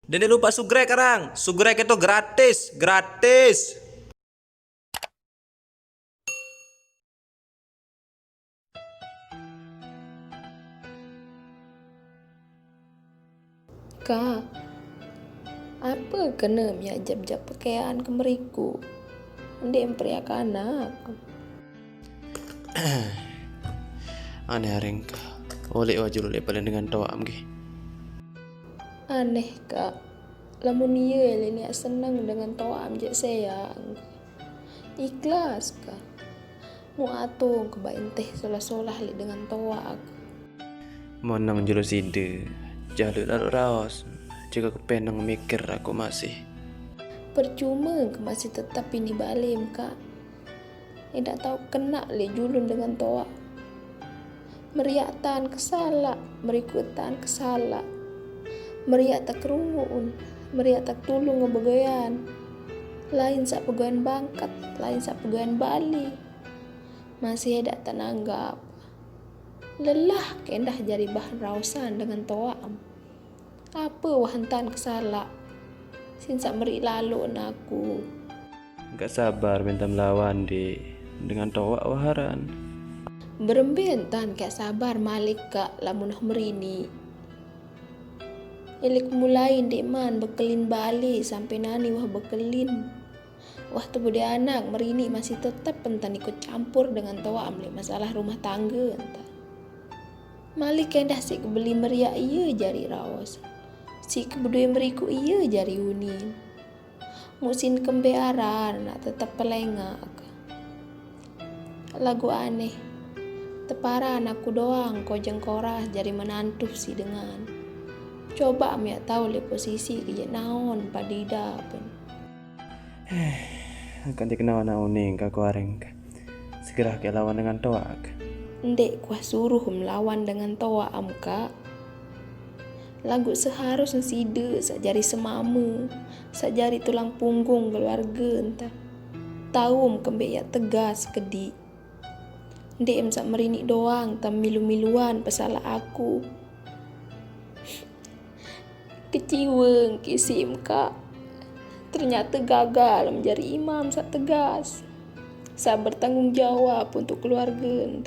Dan jangan lupa sugrek karang. Sugrek itu gratis, gratis. Kak, apa kena mi jap-jap pakaian ke meriku? Ndek emperiak anak. Aneh areng ka. Oleh wajul oleh paling dengan tawa amge. Aneh kak, lamun iya ini senang dengan toa amjek sayang. Ikhlas kak. Mu atung kebain teh solah-solah li dengan toa aku. Monang julu side. Jaluk lalu raos. Jika kepenang mikir aku masih. Percuma ke masih tetap ini balim kak. Tidak tahu kena li julun dengan toa. Meriak tan kesala, merikutan kesala. Meriak tak kerungun, meriak tak tulung ngebegayan. Lain sak pegayan bangkat, lain sak pegayan Bali. Masih ada tananggap. Lelah kendah jari bahan rausan dengan toam. Apa wahantan kesala? Sinsak meri lalu naku. Gak sabar minta melawan di dengan tawa waharan. Berembentan kayak sabar malik kak lamunah merini. Ilik mulai man bekelin Bali sampai nani wah bekelin. Wah tu bude anak merini masih tetap pentan ikut campur dengan tawa amli masalah rumah tangga entah. Malik kendah si kebeli meriak iya jari raos. Si kebedui meriku iya jari unin. Musin kembearan nak tetap pelengak. Lagu aneh. Tepara anakku doang kau jengkoras jari menantu si dengan. Coba amia tahu le posisi dia naon padida pun. Kan dikenal anak uning kaku areng. Segera ke lawan dengan tawa. Ndek kuah suruh melawan dengan toa amka. Lagu seharusnya side sajari semama, sajari tulang punggung keluarga entah. Tahu kembe ya tegas kedi. Ndek emsak merini doang tam milu-miluan pesalah aku. Keciweng kisim kak. Ternyata gagal menjadi imam sak tegas. Saya bertanggung jawab untuk keluarga.